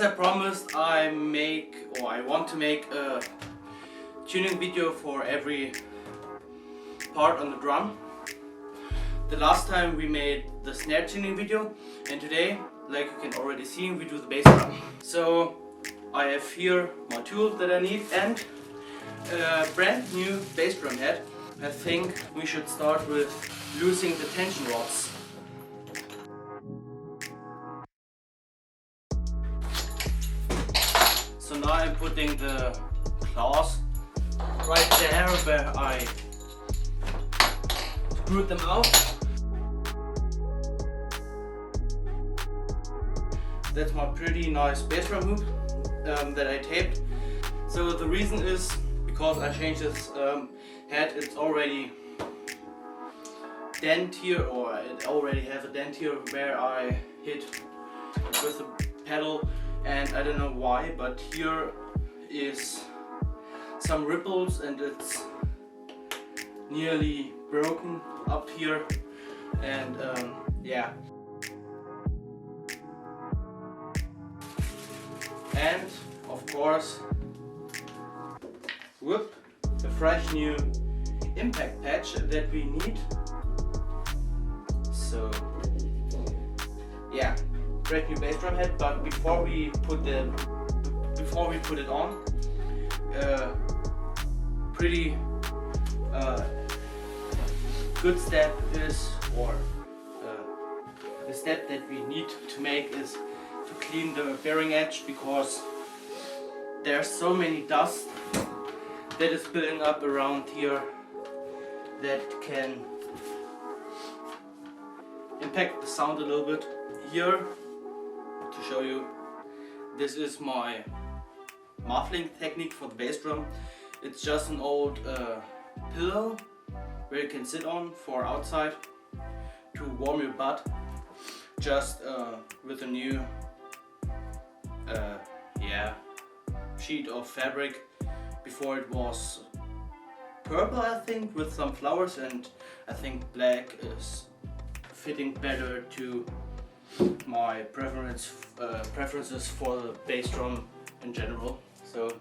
I promised, I want to make a tuning video for every part on the drum. The last time we made the snare tuning video, and today, like you can already see, we do the bass drum. So I have here my tools that I need and a brand new bass drum head. I think we should start with loosening the tension rods. So now I'm putting the claws right there where I screwed them out. That's my pretty nice bass drum hoop that I taped. So the reason is because I changed this head. It's already dent here, or it already have a dent here where I hit with the pedal, and I don't know why, but here is some ripples and it's nearly broken up here, and yeah. And of course, whoop, a fresh new impact patch that we need. So yeah, brand new bass drum head. But before we put it on, pretty good step is, or the step that we need to make is to clean the bearing edge, because there's so many dust that is building up around here that can impact the sound a little bit. Here, to show you, this is my muffling technique for the bass drum. It's just an old pillow where you can sit on for outside to warm your butt, just with a new sheet of fabric. Before it was purple, I think, with some flowers, and I think black is fitting better to my preferences for the bass drum in general. So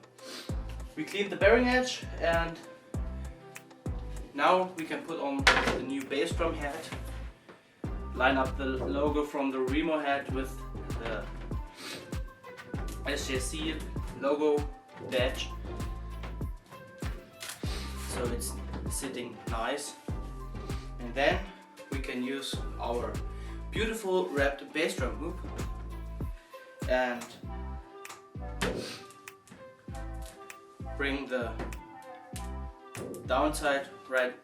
we cleaned the bearing edge, and now we can put on the new bass drum head, line up the logo from the Remo head with the SJC logo badge, so it's sitting nice. And then we can use our beautiful wrapped bass drum hoop and bring the downside right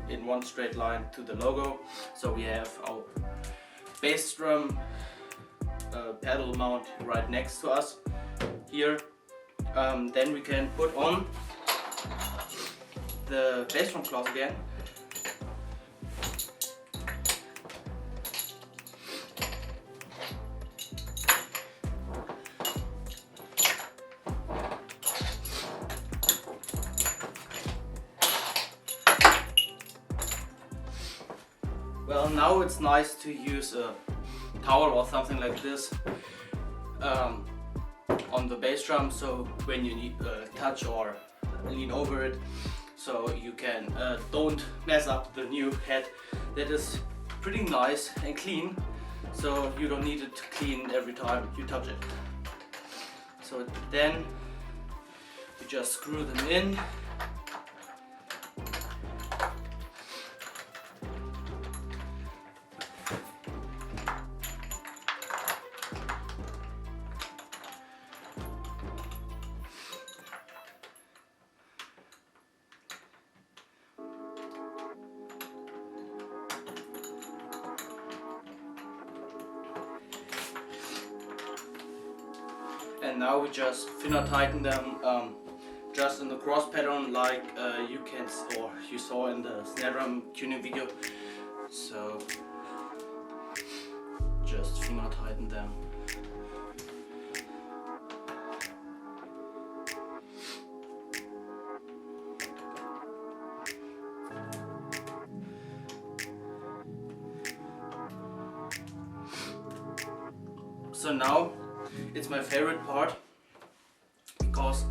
in one straight line to the logo. So we have our bass drum pedal mount right next to us here. Then we can put on the bass drum claws again. Well, now it's nice to use a towel or something like this on the bass drum, so when you need touch or lean over it, so you can don't mess up the new head that is pretty nice and clean, so you don't need it to clean every time you touch it. So then we just screw them in. And now we just finna tighten them just in the cross pattern, like you saw in the snare drum tuning video. So just finna tighten them. So now It's my favorite part because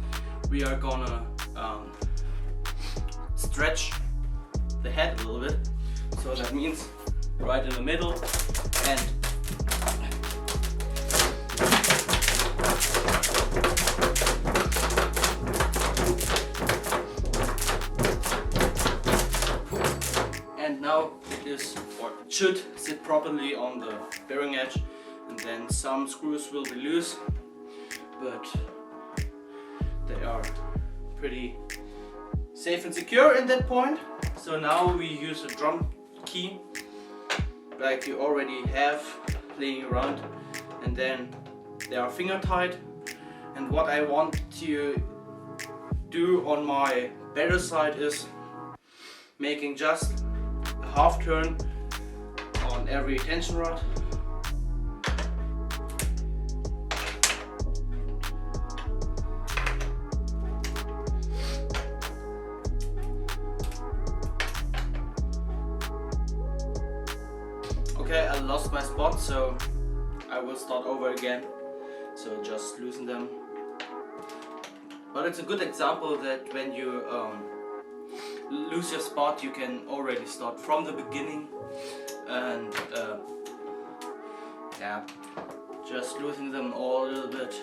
we are gonna stretch the head a little bit. So that means right in the middle, and now it is, or it should sit properly on the bearing edge, and then some screws will be loose, but they are pretty safe and secure in that point. So now we use a drum key like you already have playing around, and then they are finger tight. And what I want to do on my better side is making just a half turn on every tension rod. Okay, I lost my spot, so I will start over again. So just loosen them. But it's a good example that when you lose your spot, you can already start from the beginning, and yeah, just loosening them all a little bit.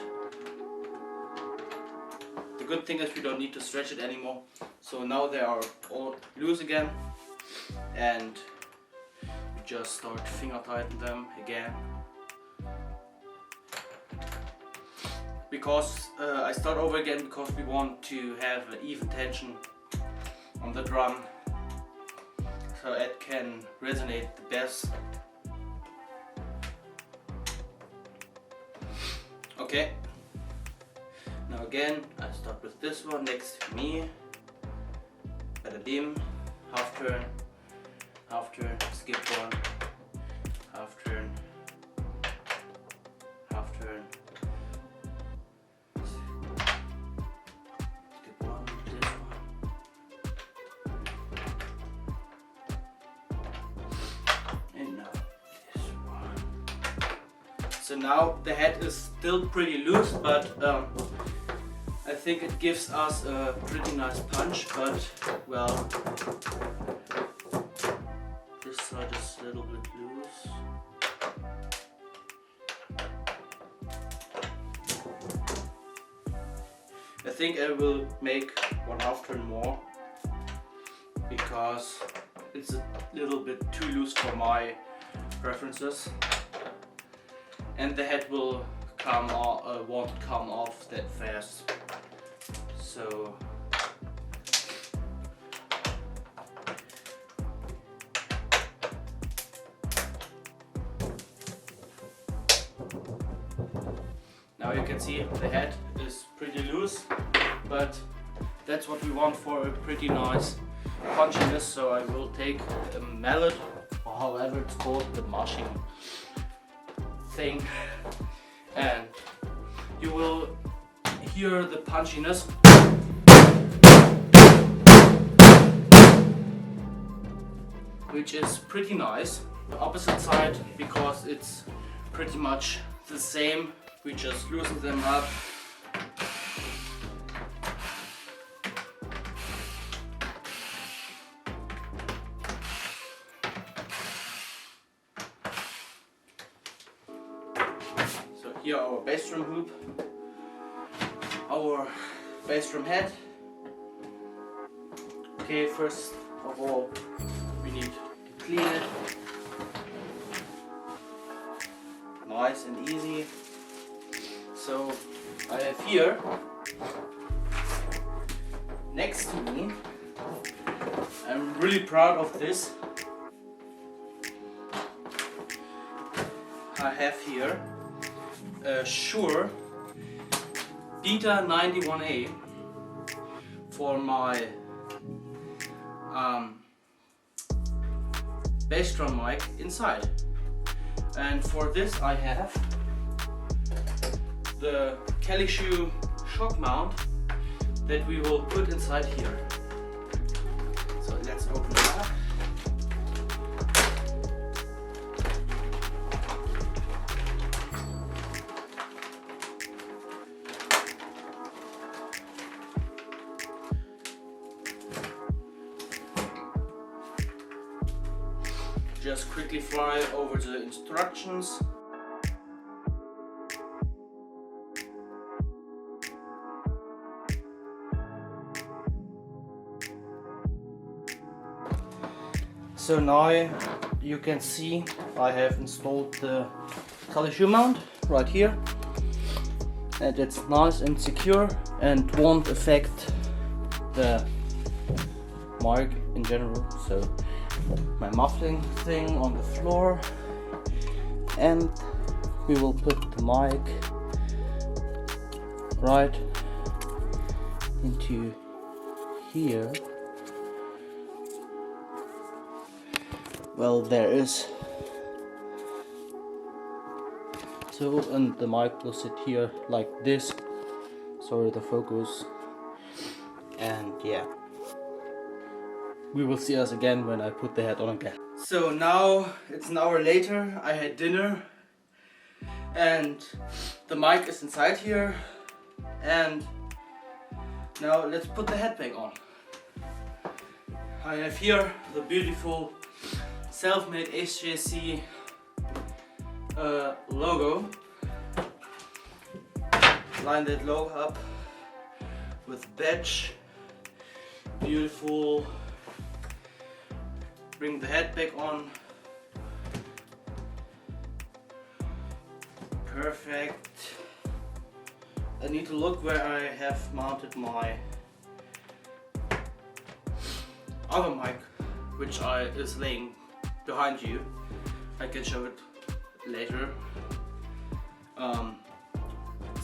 The good thing is we don't need to stretch it anymore. So now they are all loose again, and we just start finger tighten them again. Because I start over again because we want to have an even tension on the drum, so it can resonate the best. Okay, now again I start with this one next to me. Bada bim, half turn, skip one, half turn, so now the head is still pretty loose, but I think it gives us a pretty nice punch. But well, this side is a little bit loose. I think I will make one half turn more because it's a little bit too loose for my preferences. And the head will come off, won't come off that fast. So now you can see the head is pretty loose, but that's what we want for a pretty nice punchiness. So I will take a mallet, or however it's called, the mashing thing, and you will hear the punchiness. Which is pretty nice. The opposite side, because it's pretty much the same, we just loosen them up. Here our Bassdrum hoop, our Bassdrum head. Okay, first of all we need to clean it. Nice and easy. So I have here next to me, I'm really proud of this, I have here Shure Beta 91A for my Bassdrum mic inside, and for this I have the Kelly Shoe shock mount that we will put inside here. So let's open it up. just quickly fly over the instructions. So now you can see I have installed the color shoe mount right here, and it's nice and secure and won't affect the mic in general. So my muffling thing on the floor, and we will put the mic right into here. Well, there is. So, and the mic will sit here like this. Sorry, the focus. And yeah, we will see us again when I put the head on again. So now it's an hour later. I had dinner, and the mic is inside here. And now let's put the head back on. I have here the beautiful self-made HJC logo. Line that logo up with badge. Beautiful. Bring the head back on. Perfect. I need to look where I have mounted my other mic, which is laying behind you. I can show it later.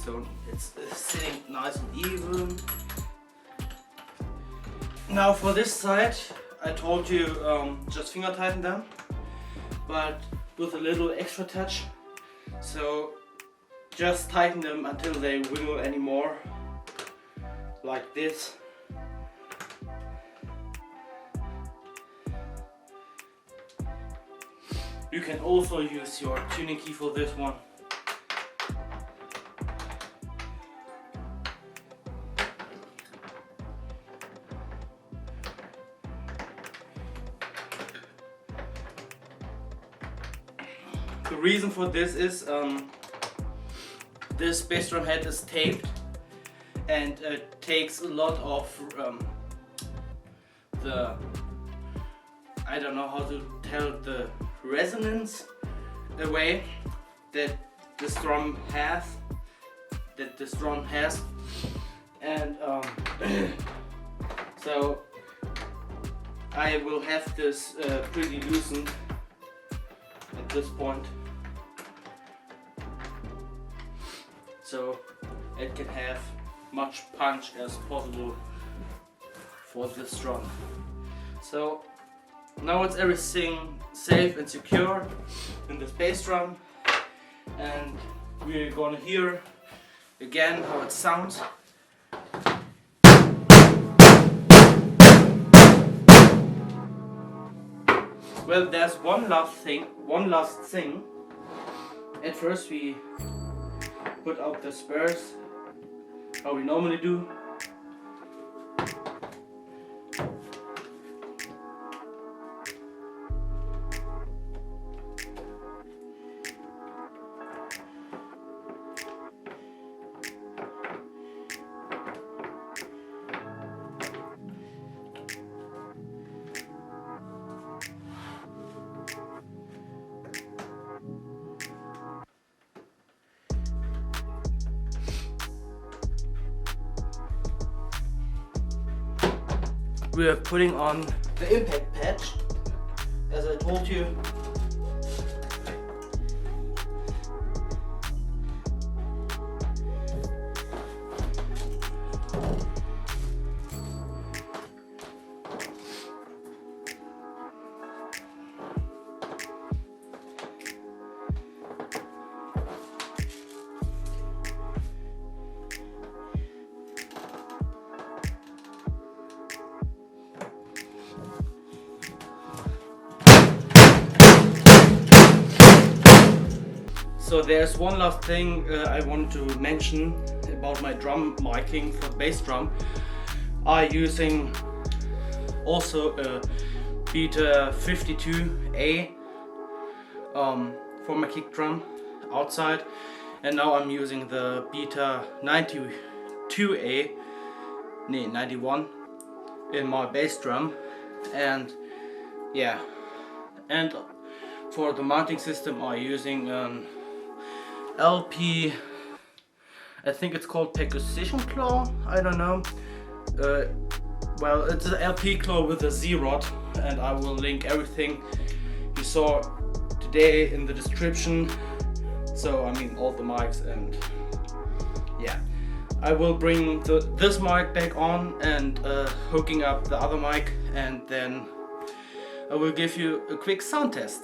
So it's sitting nice and even. Now for this side, I told you just finger tighten them, but with a little extra touch. So just tighten them until they wiggle anymore, like this. You can also use your tuning key for this one. The reason for this is this Bassdrum head is taped, and it takes a lot of the, I don't know how to tell, the resonance away that this drum has, and so I will have this pretty loosened at this point, so it can have much punch as possible for this drum. So now it's everything safe and secure in this Bassdrum, and we're gonna hear again how it sounds. Well, there's one last thing. At first we put out the spurs, how we normally do. We are putting on the impact patch, as I told you. So there's one last thing I want to mention about my drum miking for Bassdrum. I'm using also a Beta 52A for my kick drum outside, and now I'm using the Beta 92A, 91 in my bass drum. And yeah, and for the mounting system I'm using an LP, I think it's called percussion claw, I don't know. Well, it's an LP claw with a Z-rod, and I will link everything you saw today in the description. So I mean all the mics, and yeah, I will bring this mic back on and hooking up the other mic, and then I will give you a quick sound test.